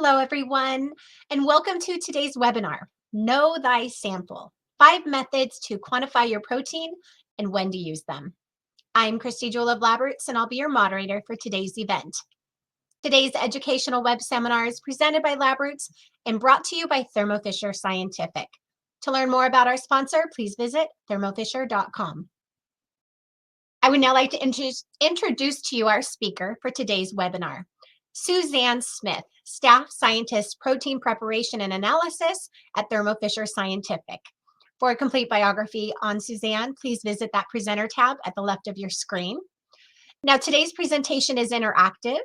Hello, everyone, and welcome to today's webinar, Know Thy Sample, 5 Methods to Quantify Your Protein and When to Use Them. I'm Christy Jewell of LabRoots, and I'll be your moderator for today's event. Today's educational web seminar is presented by LabRoots and brought to you by Thermo Fisher Scientific. To learn more about our sponsor, please visit thermofisher.com. I would now like to introduce to you our speaker for today's webinar, Suzanne Smith, Staff Scientist, Protein Preparation and Analysis at Thermo Fisher Scientific. For a complete biography on Suzanne, please visit that presenter tab at the left of your screen. Now, today's presentation is interactive,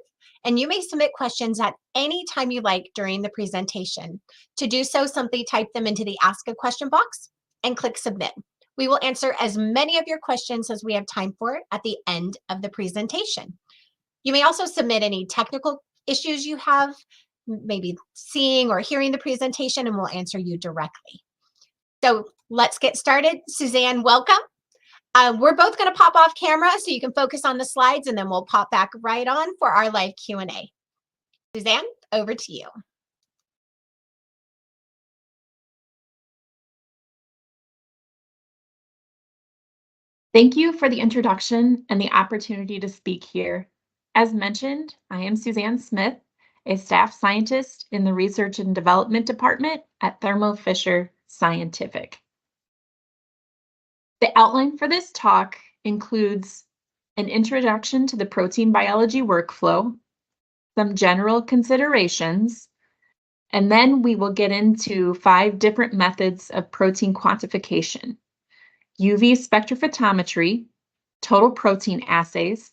and you may submit questions at any time you like during the presentation. To do so, simply type them into the Ask a Question box and click Submit. We will answer as many of your questions as we have time for at the end of the presentation. You may also submit any technical issues you have, maybe seeing or hearing the presentation, and we'll answer you directly. So let's get started. Suzanne, welcome. We're both going to pop off camera so you can focus on the slides, and then we'll pop back right on for our live Q&A. Suzanne, over to you. Thank you for the introduction and the opportunity to speak here. As mentioned, I am Suzanne Smith, a staff scientist in the Research and Development Department at Thermo Fisher Scientific. The outline for this talk includes an introduction to the protein biology workflow, some general considerations, and then we will get into 5 different methods of protein quantification: UV spectrophotometry, total protein assays,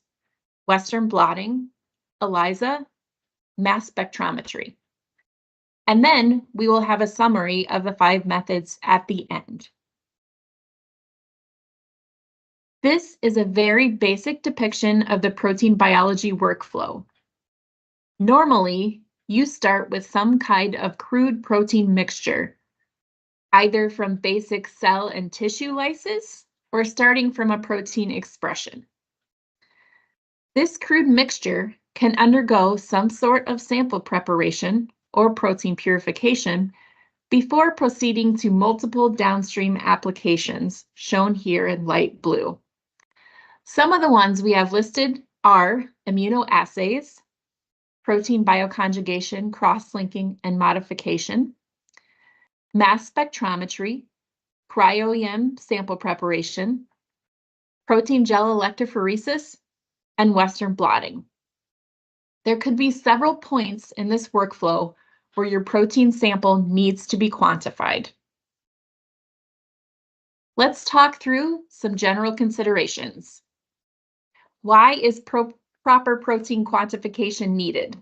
Western blotting, ELISA, mass spectrometry. And then we will have a summary of the 5 methods at the end. This is a very basic depiction of the protein biology workflow. Normally, you start with some kind of crude protein mixture, either from basic cell and tissue lysis or starting from a protein expression. This crude mixture can undergo some sort of sample preparation or protein purification before proceeding to multiple downstream applications, shown here in light blue. Some of the ones we have listed are immunoassays, protein bioconjugation, cross-linking and modification, mass spectrometry, cryo-EM sample preparation, protein gel electrophoresis, and Western blotting. There could be several points in this workflow where your protein sample needs to be quantified. Let's talk through some general considerations. Why is proper protein quantification needed?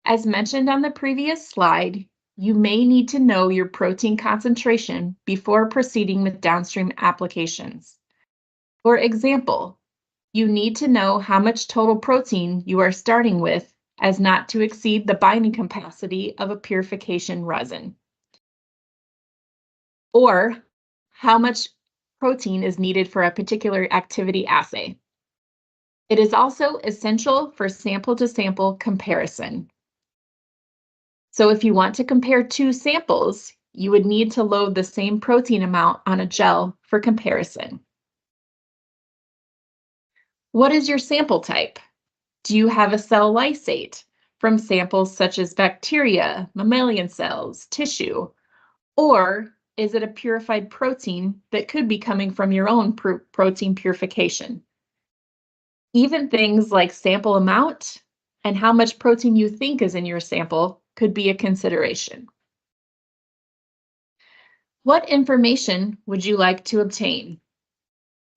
As mentioned on the previous slide, you may need to know your protein concentration before proceeding with downstream applications. For example, you need to know how much total protein you are starting with as not to exceed the binding capacity of a purification resin, or how much protein is needed for a particular activity assay. It is also essential for sample-to-sample comparison. So if you want to compare 2 samples, you would need to load the same protein amount on a gel for comparison. What is your sample type? Do you have a cell lysate from samples such as bacteria, mammalian cells, tissue, or is it a purified protein that could be coming from your own protein purification? Even things like sample amount and how much protein you think is in your sample could be a consideration. What information would you like to obtain?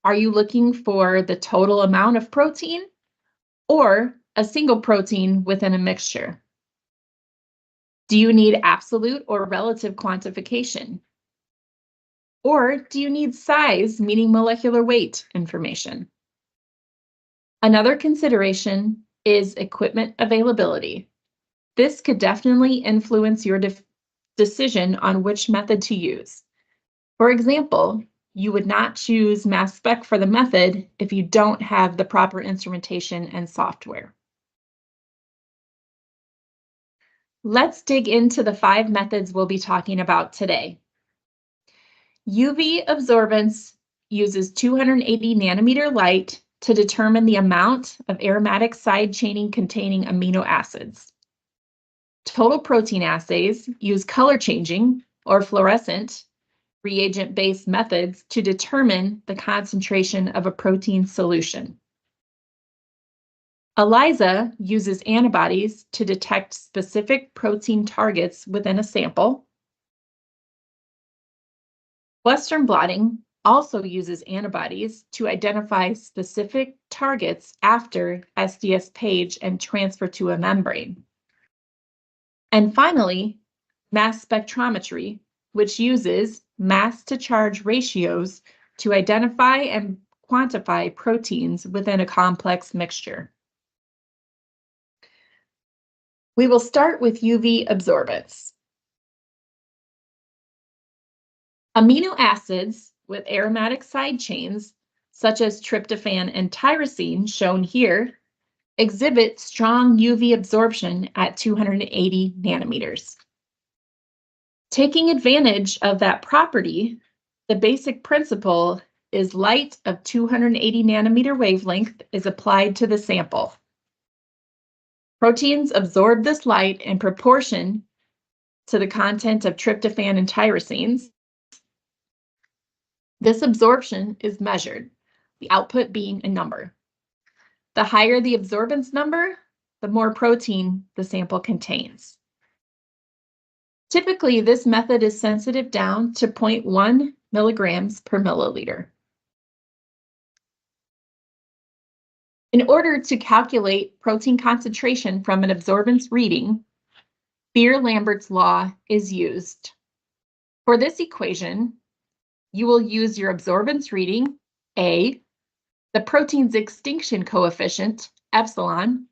Are you looking for the total amount of protein or a single protein within a mixture? Do you need absolute or relative quantification? Or do you need size, meaning molecular weight information? Another consideration is equipment availability. This could definitely influence your decision on which method to use. For example, you would not choose mass spec for the method if you don't have the proper instrumentation and software. Let's dig into the 5 methods we'll be talking about today. UV absorbance uses 280 nanometer light to determine the amount of aromatic side chaining containing amino acids. Total protein assays use color changing or fluorescent reagent-based methods to determine the concentration of a protein solution. ELISA uses antibodies to detect specific protein targets within a sample. Western blotting also uses antibodies to identify specific targets after SDS page and transfer to a membrane. And finally, mass spectrometry, which uses mass to charge ratios to identify and quantify proteins within a complex mixture. We will start with UV absorbance. Amino acids with aromatic side chains, such as tryptophan and tyrosine, shown here, exhibit strong UV absorption at 280 nanometers. Taking advantage of that property, the basic principle is light of 280 nanometer wavelength is applied to the sample. Proteins absorb this light in proportion to the content of tryptophan and tyrosines. This absorption is measured, the output being a number. The higher the absorbance number, the more protein the sample contains. Typically, this method is sensitive down to 0.1 milligrams per milliliter. In order to calculate protein concentration from an absorbance reading, Beer-Lambert's law is used. For this equation, you will use your absorbance reading, A, the protein's extinction coefficient, epsilon,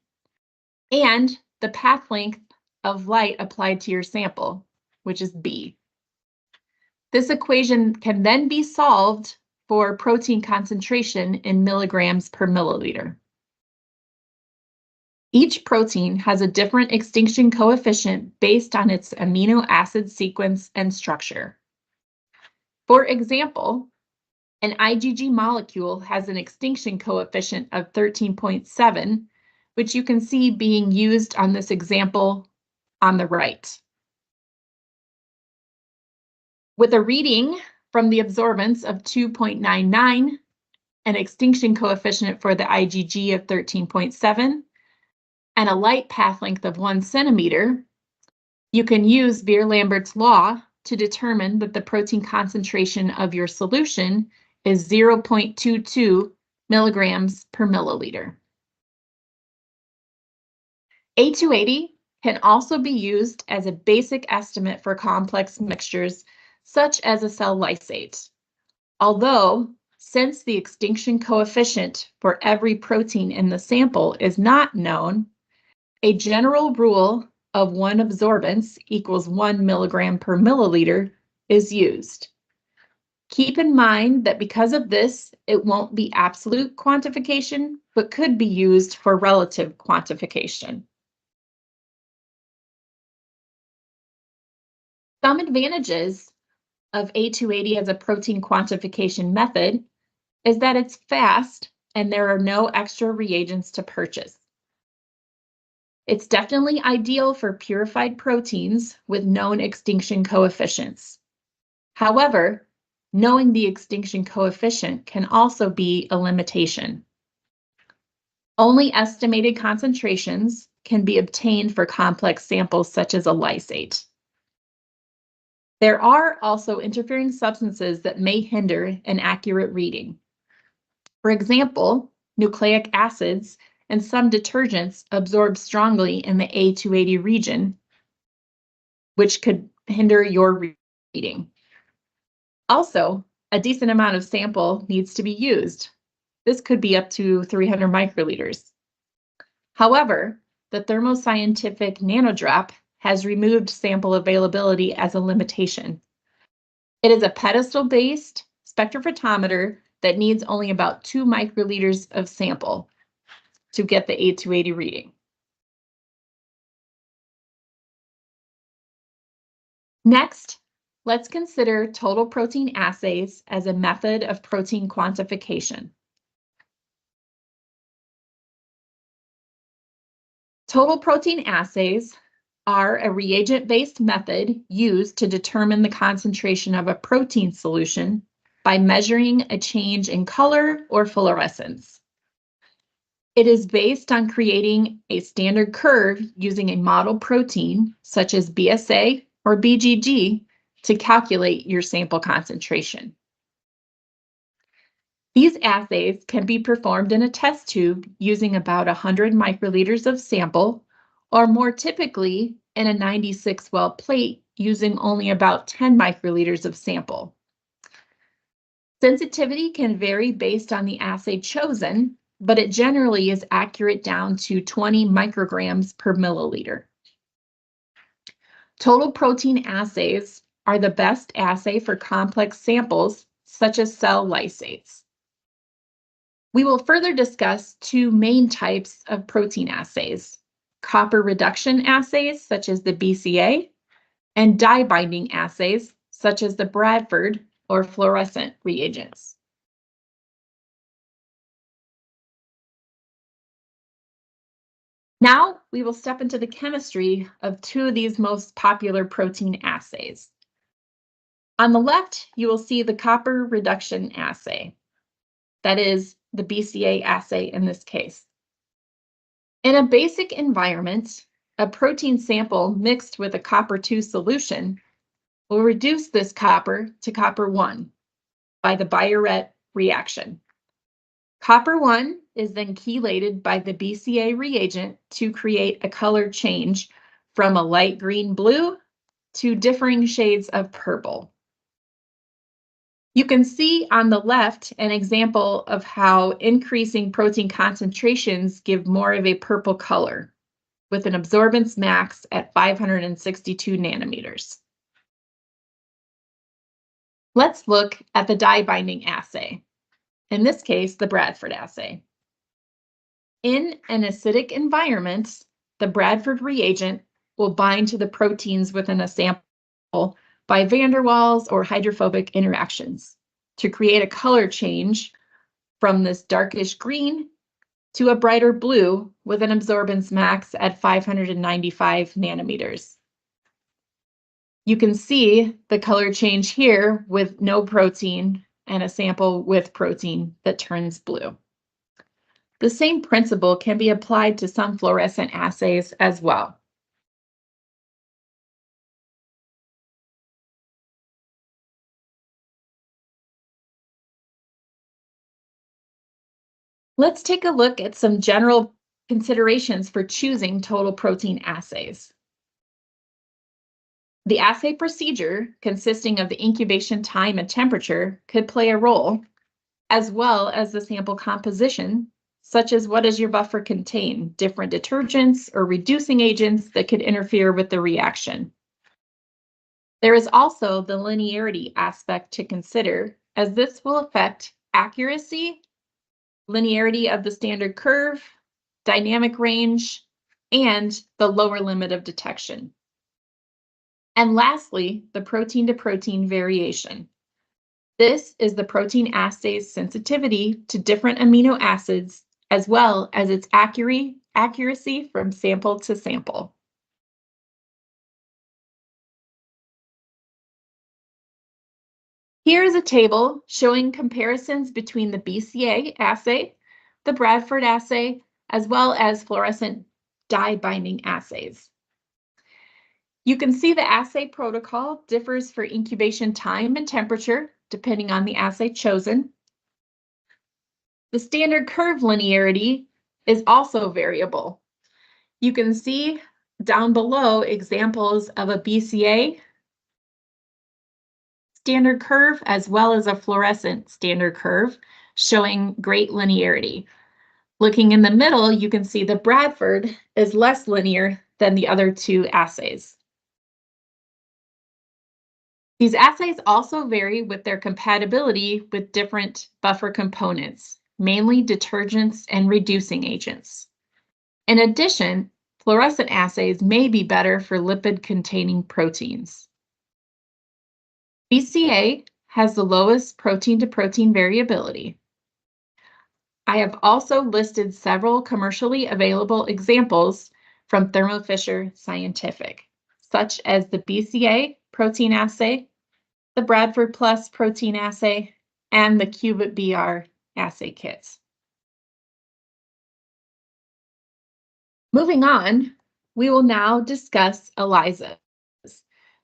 and the path length of light applied to your sample, which is B. This equation can then be solved for protein concentration in milligrams per milliliter. Each protein has a different extinction coefficient based on its amino acid sequence and structure. For example, an IgG molecule has an extinction coefficient of 13.7, which you can see being used on this example on the right. With a reading from the absorbance of 2.99, an extinction coefficient for the IgG of 13.7, and a light path length of 1 centimeter, you can use Beer-Lambert's law to determine that the protein concentration of your solution is 0.22 milligrams per milliliter. A280 can also be used as a basic estimate for complex mixtures, such as a cell lysate. Although, since the extinction coefficient for every protein in the sample is not known, a general rule of 1 absorbance equals 1 milligram per milliliter is used. Keep in mind that because of this, it won't be absolute quantification, but could be used for relative quantification. Some advantages of A280 as a protein quantification method is that it's fast and there are no extra reagents to purchase. It's definitely ideal for purified proteins with known extinction coefficients. However, knowing the extinction coefficient can also be a limitation. Only estimated concentrations can be obtained for complex samples such as a lysate. There are also interfering substances that may hinder an accurate reading. For example, nucleic acids and some detergents absorb strongly in the A280 region, which could hinder your reading. Also, a decent amount of sample needs to be used. This could be up to 300 microliters. However, the Thermo Scientific nanodrop has removed sample availability as a limitation. It is a pedestal-based spectrophotometer that needs only about 2 microliters of sample to get the A280 reading. Next, let's consider total protein assays as a method of protein quantification. Total protein assays are a reagent-based method used to determine the concentration of a protein solution by measuring a change in color or fluorescence. It is based on creating a standard curve using a model protein, such as BSA or BGG, to calculate your sample concentration. These assays can be performed in a test tube using about 100 microliters of sample, or more typically in a 96-well plate using only about 10 microliters of sample. Sensitivity can vary based on the assay chosen, but it generally is accurate down to 20 micrograms per milliliter. Total protein assays are the best assay for complex samples, such as cell lysates. We will further discuss two main types of protein assays: copper reduction assays, such as the BCA, and dye binding assays, such as the Bradford or fluorescent reagents. Now we will step into the chemistry of two of these most popular protein assays. On the left, you will see the copper reduction assay. That is the BCA assay in this case. In a basic environment, a protein sample mixed with a copper-2 solution will reduce this copper to copper-1 by the Biuret reaction. Copper-1 is then chelated by the BCA reagent to create a color change from a light green-blue to differing shades of purple. You can see on the left an example of how increasing protein concentrations give more of a purple color, with an absorbance max at 562 nanometers. Let's look at the dye binding assay, in this case, the Bradford assay. In an acidic environment, the Bradford reagent will bind to the proteins within a sample by van der Waals or hydrophobic interactions to create a color change from this darkish green to a brighter blue with an absorbance max at 595 nanometers. You can see the color change here with no protein and a sample with protein that turns blue. The same principle can be applied to some fluorescent assays as well. Let's take a look at some general considerations for choosing total protein assays. The assay procedure, consisting of the incubation time and temperature, could play a role, as well as the sample composition, such as what does your buffer contain, different detergents or reducing agents that could interfere with the reaction. There is also the linearity aspect to consider, as this will affect accuracy, linearity of the standard curve, dynamic range, and the lower limit of detection. And lastly, the protein-to-protein variation. This is the protein assay's sensitivity to different amino acids, as well as its accuracy from sample to sample. Here is a table showing comparisons between the BCA assay, the Bradford assay, as well as fluorescent dye binding assays. You can see the assay protocol differs for incubation time and temperature, depending on the assay chosen. The standard curve linearity is also variable. You can see down below examples of a BCA standard curve as well as a fluorescent standard curve showing great linearity. Looking in the middle, you can see the Bradford is less linear than the other two assays. These assays also vary with their compatibility with different buffer components, mainly detergents and reducing agents. In addition, fluorescent assays may be better for lipid-containing proteins. BCA has the lowest protein-to-protein variability. I have also listed several commercially available examples from Thermo Fisher Scientific, such as the BCA protein assay, the Bradford Plus protein assay, and the Qubit BR assay kits. Moving on, we will now discuss ELISA,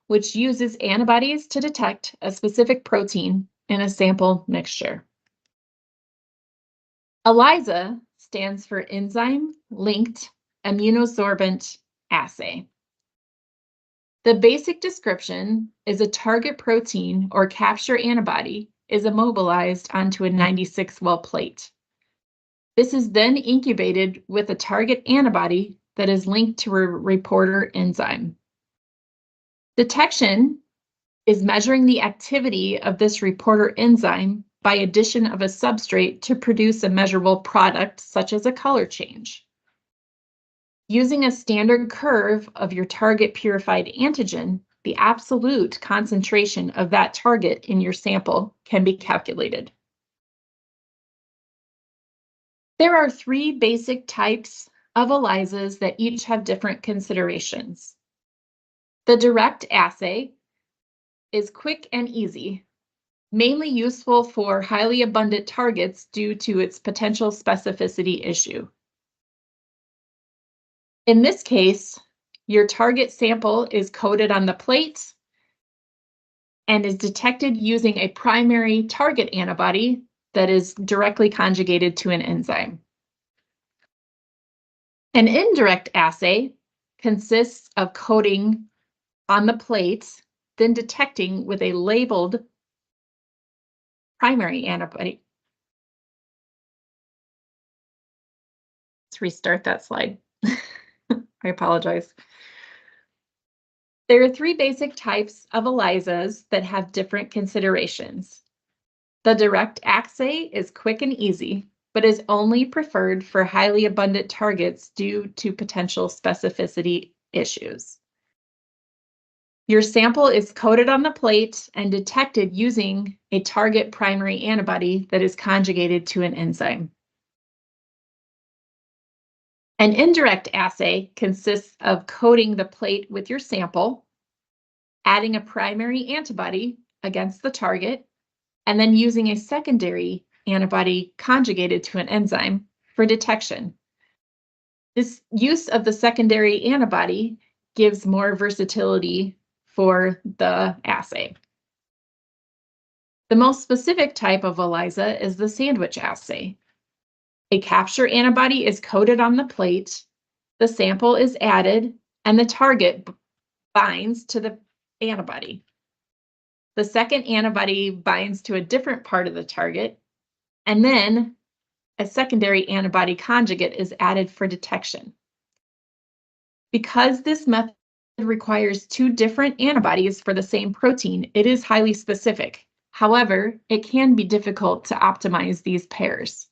which uses antibodies to detect a specific protein in a sample mixture. ELISA stands for Enzyme-Linked Immunosorbent Assay. The basic description is a target protein or capture antibody is immobilized onto a 96-well plate. This is then incubated with a target antibody that is linked to a reporter enzyme. Detection is measuring the activity of this reporter enzyme by addition of a substrate to produce a measurable product, such as a color change. Using a standard curve of your target purified antigen, the absolute concentration of that target in your sample can be calculated. There are three basic types of ELISAs that each have different considerations. The direct assay is quick and easy, mainly useful for highly abundant targets due to its potential specificity issue. In this case, your target sample is coated on the plate and is detected using a primary target antibody that is directly conjugated to an enzyme. An indirect assay consists of coating on the plate, then detecting with a labeled primary antibody. Let's restart that slide. I apologize. There are three basic types of ELISAs that have different considerations. The direct assay is quick and easy, but is only preferred for highly abundant targets due to potential specificity issues. Your sample is coated on the plate and detected using a target primary antibody that is conjugated to an enzyme. An indirect assay consists of coating the plate with your sample, adding a primary antibody against the target, and then using a secondary antibody conjugated to an enzyme for detection. This use of the secondary antibody gives more versatility for the assay. The most specific type of ELISA is the sandwich assay. A capture antibody is coated on the plate, the sample is added, and the target binds to the antibody. The second antibody binds to a different part of the target, and then a secondary antibody conjugate is added for detection. Because this method requires two different antibodies for the same protein, it is highly specific. However, it can be difficult to optimize these pairs.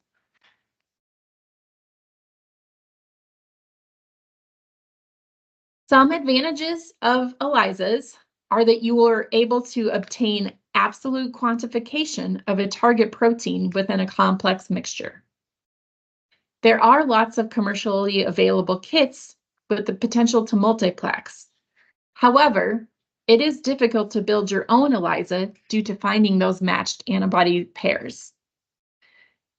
Some advantages of ELISAs are that you are able to obtain absolute quantification of a target protein within a complex mixture. There are lots of commercially available kits with the potential to multiplex. However, it is difficult to build your own ELISA due to finding those matched antibody pairs.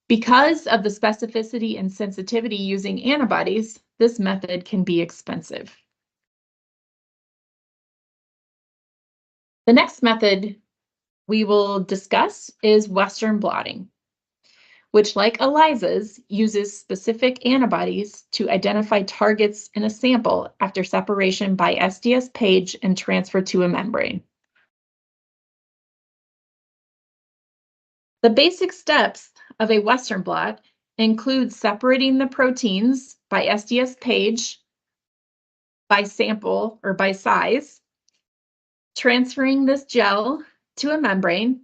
Because of the specificity and sensitivity using antibodies, this method can be expensive. The next method we will discuss is Western blotting, which, like ELISAs, uses specific antibodies to identify targets in a sample after separation by SDS page and transfer to a membrane. The basic steps of a Western blot include separating the proteins by SDS page, by sample or by size, transferring this gel to a membrane,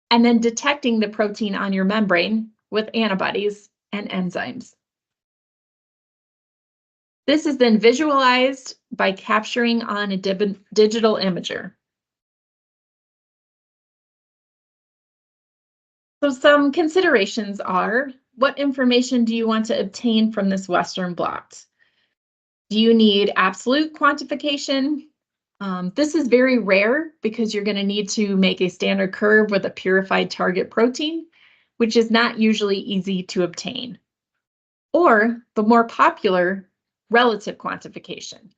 and then detecting the protein on your membrane with antibodies and enzymes. This is then visualized by capturing on a digital imager. So some considerations are, what information do you want to obtain from this Western blot? Do you need absolute quantification? This is very rare because you're going to need to make a standard curve with a purified target protein, which is not usually easy to obtain. Or the more popular, relative quantification.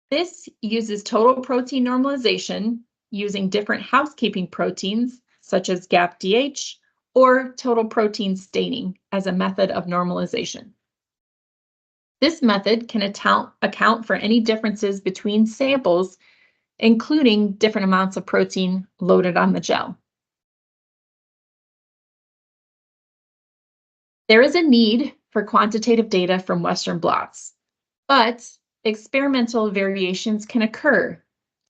This uses total protein normalization using different housekeeping proteins, such as GAPDH, or total protein staining as a method of normalization. This method can account for any differences between samples, including different amounts of protein loaded on the gel. There is a need for quantitative data from Western blots, but experimental variations can occur,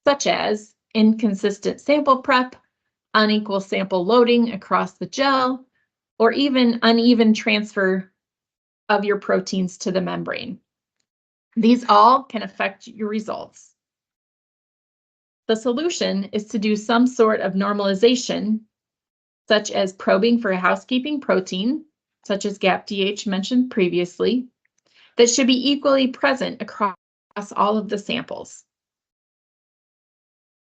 such as inconsistent sample prep, unequal sample loading across the gel, or even uneven transfer of your proteins to the membrane. These all can affect your results. The solution is to do some sort of normalization, such as probing for a housekeeping protein, such as GAPDH mentioned previously, that should be equally present across all of the samples.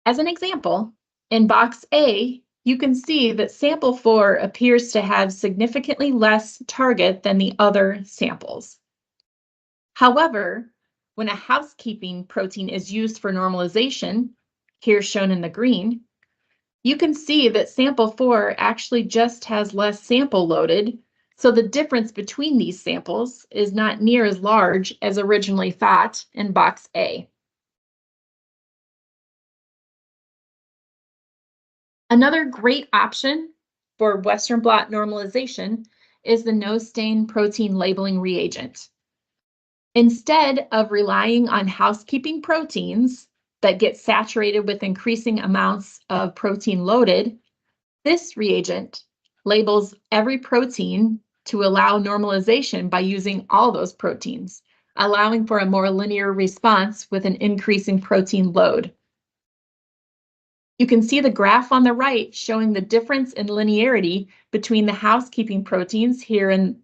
As an example, in box A, you can see that sample 4 appears to have significantly less target than the other samples. However, when a housekeeping protein is used for normalization, here shown in the green, you can see that sample 4 actually just has less sample loaded, so the difference between these samples is not near as large as originally thought in box A. Another great option for Western blot normalization is the no-stain protein labeling reagent. Instead of relying on housekeeping proteins that get saturated with increasing amounts of protein loaded, this reagent labels every protein to allow normalization by using all those proteins, allowing for a more linear response with an increasing protein load. You can see the graph on the right showing the difference in linearity between the housekeeping proteins here in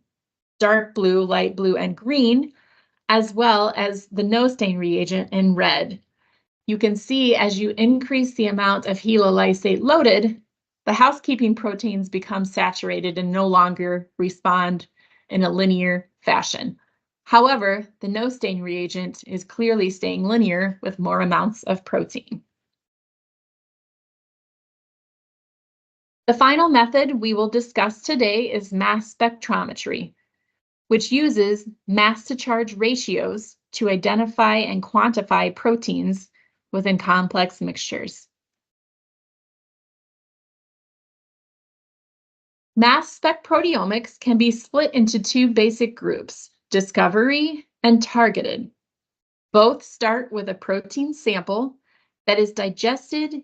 dark blue, light blue, and green, as well as the no-stain reagent in red. You can see as you increase the amount of helolysate loaded, the housekeeping proteins become saturated and no longer respond in a linear fashion. However, the no-stain reagent is clearly staying linear with more amounts of protein. The final method we will discuss today is mass spectrometry, which uses mass-to-charge ratios to identify and quantify proteins within complex mixtures. Mass spec proteomics can be split into two basic groups, discovery and targeted. Both start with a protein sample that is digested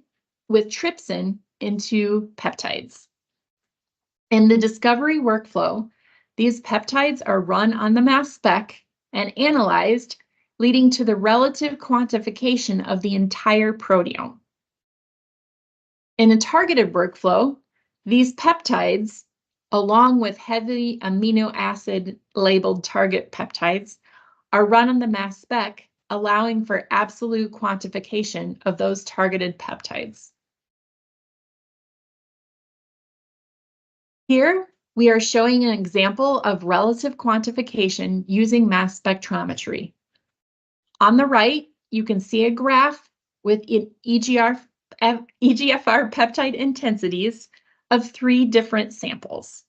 with trypsin into peptides. In the discovery workflow, these peptides are run on the mass spec and analyzed, leading to the relative quantification of the entire proteome. In a targeted workflow, these peptides, along with heavy amino acid labeled target peptides, are run on the mass spec, allowing for absolute quantification of those targeted peptides. Here, we are showing an example of relative quantification using mass spectrometry. On the right, you can see a graph with EGFR peptide intensities of 3 different samples.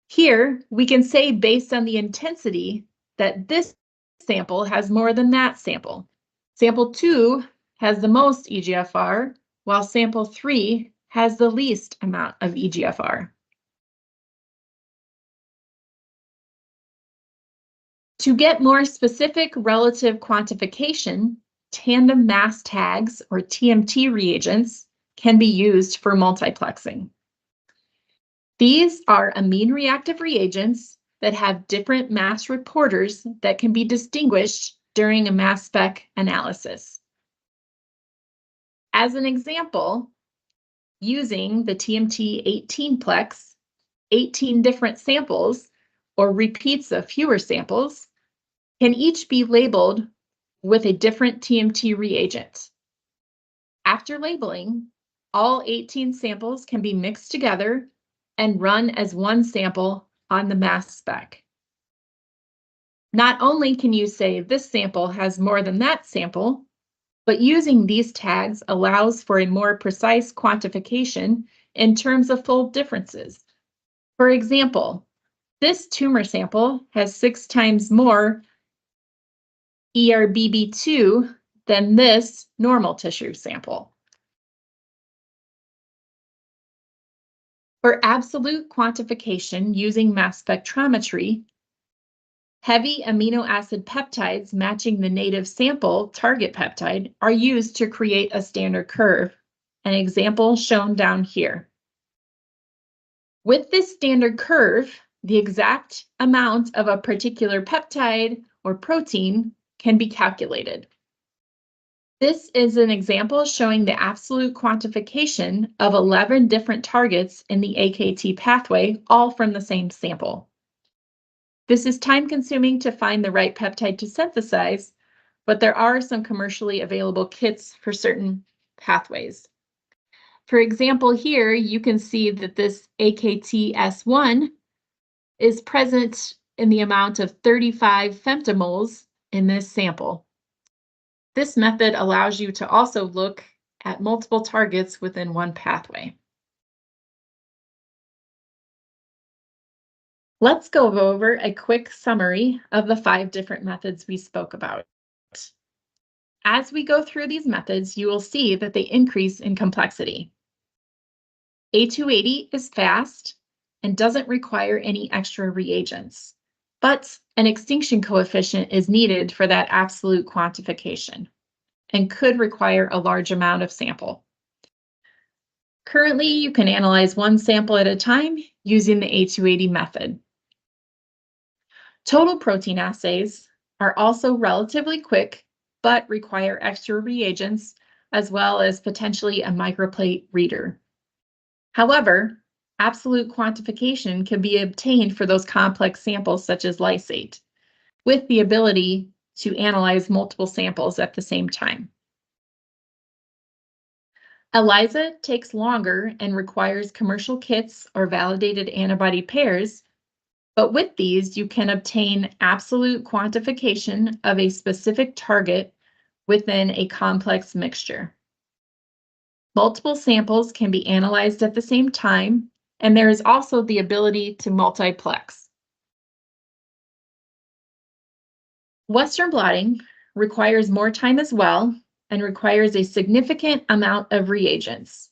Here, we can say based on the intensity that this sample has more than that sample. Sample 2 has the most EGFR, while sample 3 has the least amount of EGFR. To get more specific relative quantification, tandem mass tags, or TMT reagents, can be used for multiplexing. These are amine reactive reagents that have different mass reporters that can be distinguished during a mass spec analysis. As an example, Using the TMT 18-plex, 18 different samples, or repeats of fewer samples, can each be labeled with a different TMT reagent. After labeling, all 18 samples can be mixed together and run as one sample on the mass spec. Not only can you say this sample has more than that sample, but using these tags allows for a more precise quantification in terms of fold differences. For example, this tumor sample has 6 times more ERBB2 than this normal tissue sample. For absolute quantification using mass spectrometry, heavy amino acid peptides matching the native sample target peptide are used to create a standard curve, an example shown down here. With this standard curve, the exact amount of a particular peptide or protein can be calculated. This is an example showing the absolute quantification of 11 different targets in the AKT pathway, all from the same sample. This is time-consuming to find the right peptide to synthesize, but there are some commercially available kits for certain pathways. For example, here you can see that this AKTS1 is present in the amount of 35 femtomoles in this sample. This method allows you to also look at multiple targets within one pathway. Let's go over a quick summary of the 5 different methods we spoke about. As we go through these methods, you will see that they increase in complexity. A280 is fast and doesn't require any extra reagents, but an extinction coefficient is needed for that absolute quantification and could require a large amount of sample. Currently, you can analyze one sample at a time using the A280 method. Total protein assays are also relatively quick, but require extra reagents as well as potentially a microplate reader. However, absolute quantification can be obtained for those complex samples such as lysate, with the ability to analyze multiple samples at the same time. ELISA takes longer and requires commercial kits or validated antibody pairs, but with these you can obtain absolute quantification of a specific target within a complex mixture. Multiple samples can be analyzed at the same time, and there is also the ability to multiplex. Western blotting requires more time as well and requires a significant amount of reagents,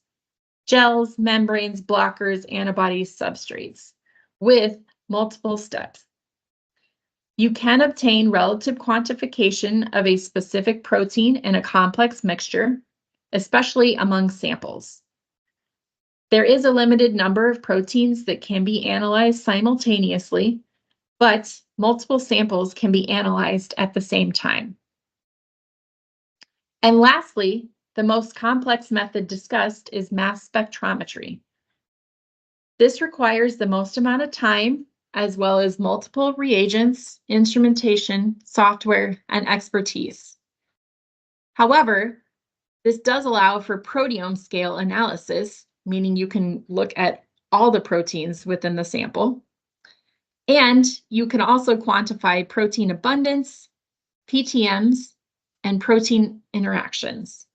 gels, membranes, blockers, antibodies, substrates, with multiple steps. You can obtain relative quantification of a specific protein in a complex mixture, especially among samples. There is a limited number of proteins that can be analyzed simultaneously, but multiple samples can be analyzed at the same time. And lastly, the most complex method discussed is mass spectrometry. This requires the most amount of time, as well as multiple reagents, instrumentation, software, and expertise. However, this does allow for proteome scale analysis, meaning you can look at all the proteins within the sample. And you can also quantify protein abundance, PTMs, and protein interactions.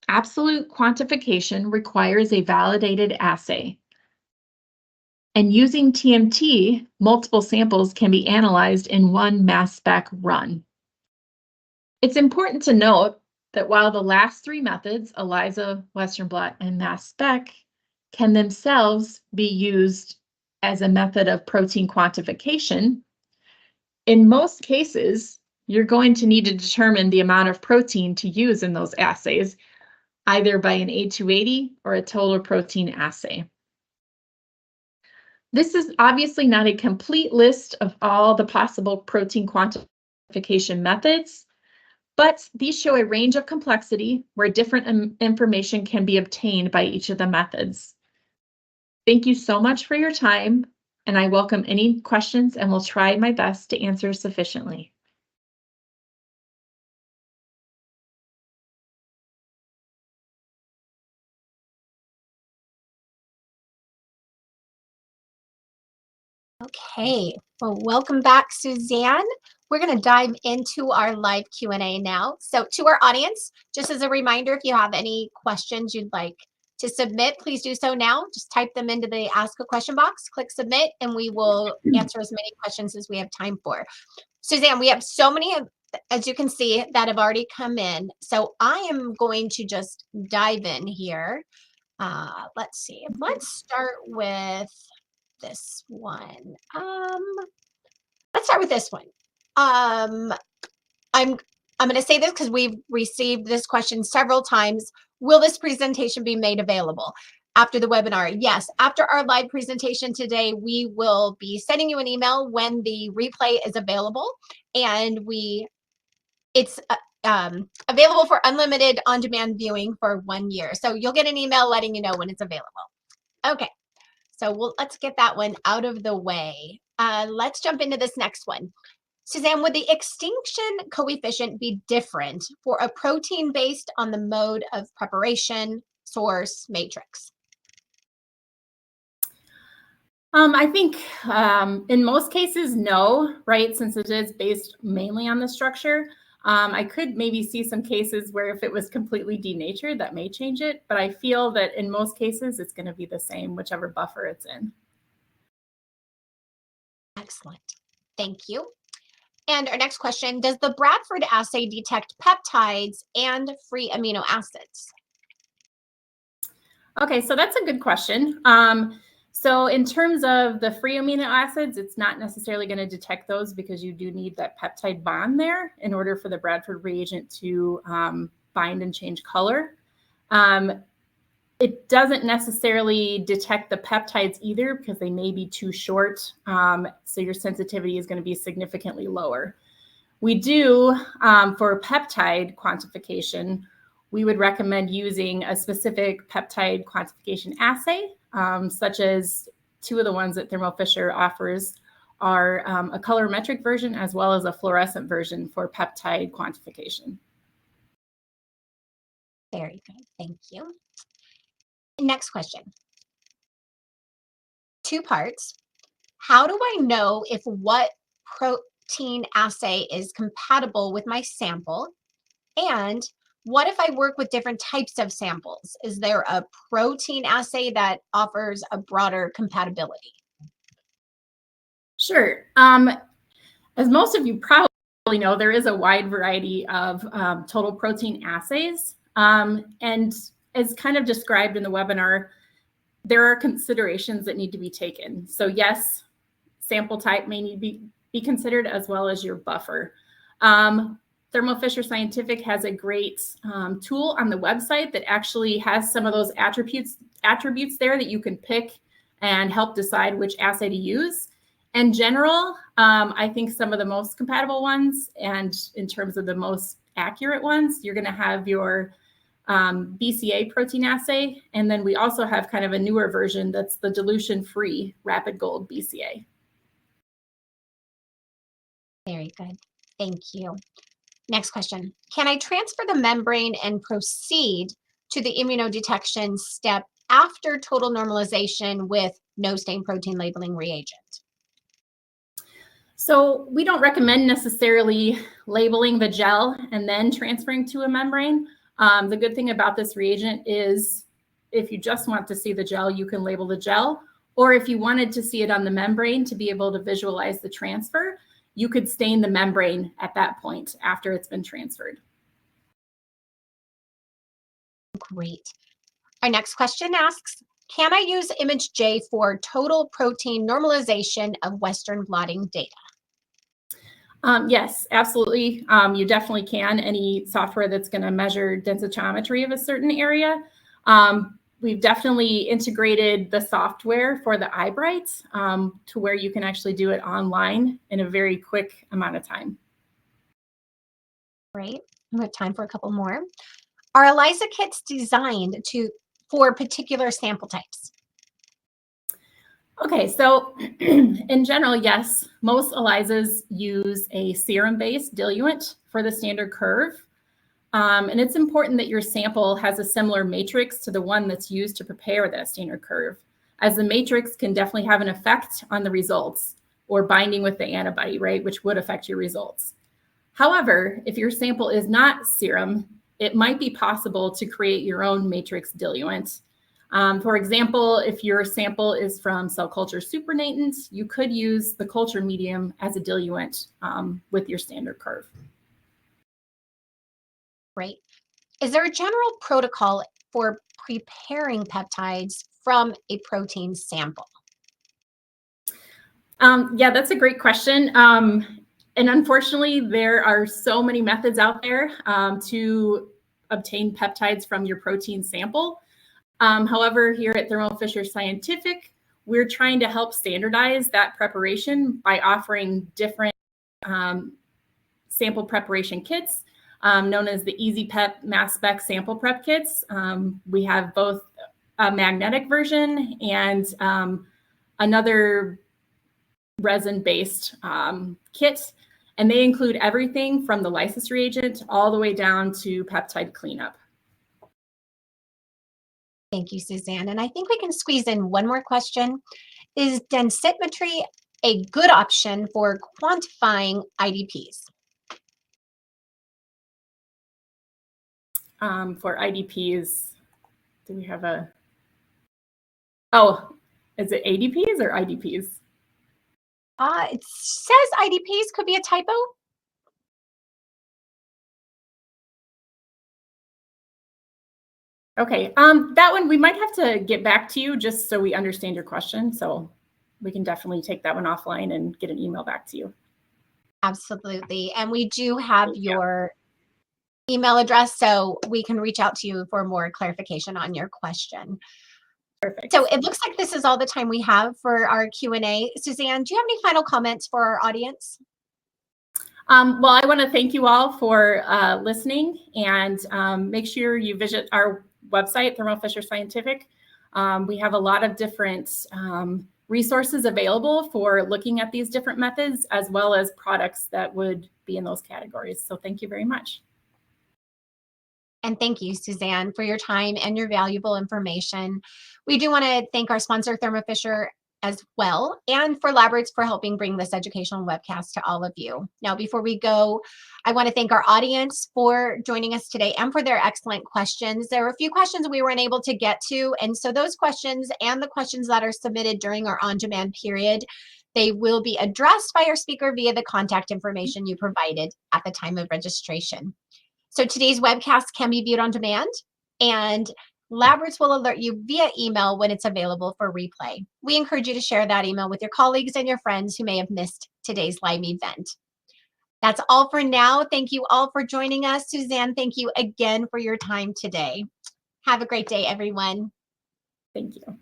Absolute quantification requires a validated assay. And using TMT, multiple samples can be analyzed in one mass spec run. It's important to note that while the last 3 methods, ELISA, Western blot, and mass spec, can themselves be used as a method of protein quantification, in most cases, you're going to need to determine the amount of protein to use in those assays, either by an A280 or a total protein assay. This is obviously not a complete list of all the possible protein quantification methods, But these show a range of complexity where different information can be obtained by each of the methods. Thank you so much for your time, and I welcome any questions and will try my best to answer sufficiently. Okay, well, welcome back, Suzanne. We're going to dive into our live Q&A now. So to our audience, just as a reminder, if you have any questions you'd like to submit, please do so now. Just type them into the Ask a Question box, click Submit, and we will answer as many questions as we have time for. Suzanne, we have so many, as you can see, that have already come in. So I am going to just dive in here. Let's see. Let's start with this one. Let's start with this one. I'm going to say this because we've received this question several times. Will this presentation be made available after the webinar? Yes, after our live presentation today, we will be sending you an email when the replay is available, and it's available for unlimited on-demand viewing for 1 year. So you'll get an email letting you know when it's available. Okay. So let's get that one out of the way. Let's jump into this next one. Suzanne, would the extinction coefficient be different for a protein based on the mode of preparation, source, matrix? I think in most cases, no, right? Since it is based mainly on the structure. I could maybe see some cases where if it was completely denatured, that may change it. But I feel that in most cases, it's going to be the same, whichever buffer it's in. Excellent. Thank you. And our next question, does the Bradford assay detect peptides and free amino acids? Okay, so that's a good question. So in terms of the free amino acids, it's not necessarily going to detect those because you do need that peptide bond there in order for the Bradford reagent to bind and change color. It doesn't necessarily detect the peptides either because they may be too short. So your sensitivity is going to be significantly lower. We do, for peptide quantification, we would recommend using a specific peptide quantification assay, such as two of the ones that Thermo Fisher offers are a colorimetric version as well as a fluorescent version for peptide quantification. Very good. Thank you. Next question. 2 parts. How do I know if what protein assay is compatible with my sample? And what if I work with different types of samples? Is there a protein assay that offers a broader compatibility? Sure. As most of you probably know, there is a wide variety of total protein assays. And as kind of described in the webinar, there are considerations that need to be taken. So yes, sample type may need to be considered as well as your buffer. Thermo Fisher Scientific has a great tool on the website that actually has some of those attributes there that you can pick and help decide which assay to use. In general, I think some of the most compatible ones, and in terms of the most accurate ones, you're going to have your BCA protein assay. And then we also have kind of a newer version that's the dilution-free Rapid Gold BCA. Very good. Thank you. Next question. Can I transfer the membrane and proceed to the immunodetection step after total normalization with no stain protein labeling reagent? So we don't recommend necessarily labeling the gel and then transferring to a membrane. The good thing about this reagent is if you just want to see the gel, you can label the gel. Or if you wanted to see it on the membrane to be able to visualize the transfer, you could stain the membrane at that point after it's been transferred. Great. Our next question asks, can I use ImageJ for total protein normalization of Western blotting data? Yes, absolutely. You definitely can. Any software that's going to measure densitometry of a certain area. We've definitely integrated the software for the iBright to where you can actually do it online in a very quick amount of time. Great. We have time for a couple more. Are ELISA kits designed for particular sample types? Okay, so in general, yes, most ELISAs use a serum-based diluent for the standard curve. And it's important that your sample has a similar matrix to the one that's used to prepare that standard curve, as the matrix can definitely have an effect on the results or binding with the antibody, right, which would affect your results. However, if your sample is not serum, it might be possible to create your own matrix diluent. For example, if your sample is from cell culture supernatants, you could use the culture medium as a diluent with your standard curve. Great. Is there a general protocol for preparing peptides from a protein sample? Yeah, that's a great question. And unfortunately, there are so many methods out there to obtain peptides from your protein sample. However, here at Thermo Fisher Scientific, we're trying to help standardize that preparation by offering different sample preparation kits known as the EasyPep Mass Spec sample prep kits. We have both a magnetic version and another resin-based kit, and they include everything from the lysis reagent all the way down to peptide cleanup. Thank you, Suzanne. And I think we can squeeze in one more question. Is densitometry a good option for quantifying IDPs? For IDPs, do we have a... Oh, is it ADPs or IDPs? It says IDPs, could be a typo. Okay, that one we might have to get back to you just so we understand your question. So we can definitely take that one offline and get an email back to you. Absolutely. And we do have your email address, so we can reach out to you for more clarification on your question. Perfect. So it looks like this is all the time we have for our Q&A. Suzanne, do you have any final comments for our audience? Well, I want to thank you all for listening, and make sure you visit our website, Thermo Fisher Scientific. We have a lot of different resources available for looking at these different methods, as well as products that would be in those categories. So thank you very much. And thank you, Suzanne, for your time and your valuable information. We do want to thank our sponsor, Thermo Fisher, as well, and for Laboratories for helping bring this educational webcast to all of you. Now, before we go, I want to thank our audience for joining us today and for their excellent questions. There were a few questions we weren't able to get to, and so those questions and the questions that are submitted during our on-demand period, they will be addressed by our speaker via the contact information you provided at the time of registration. So today's webcast can be viewed on demand, and Laboratories will alert you via email when it's available for replay. We encourage you to share that email with your colleagues and your friends who may have missed today's live event. That's all for now. Thank you all for joining us. Suzanne, thank you again for your time today. Have a great day, everyone. Thank you.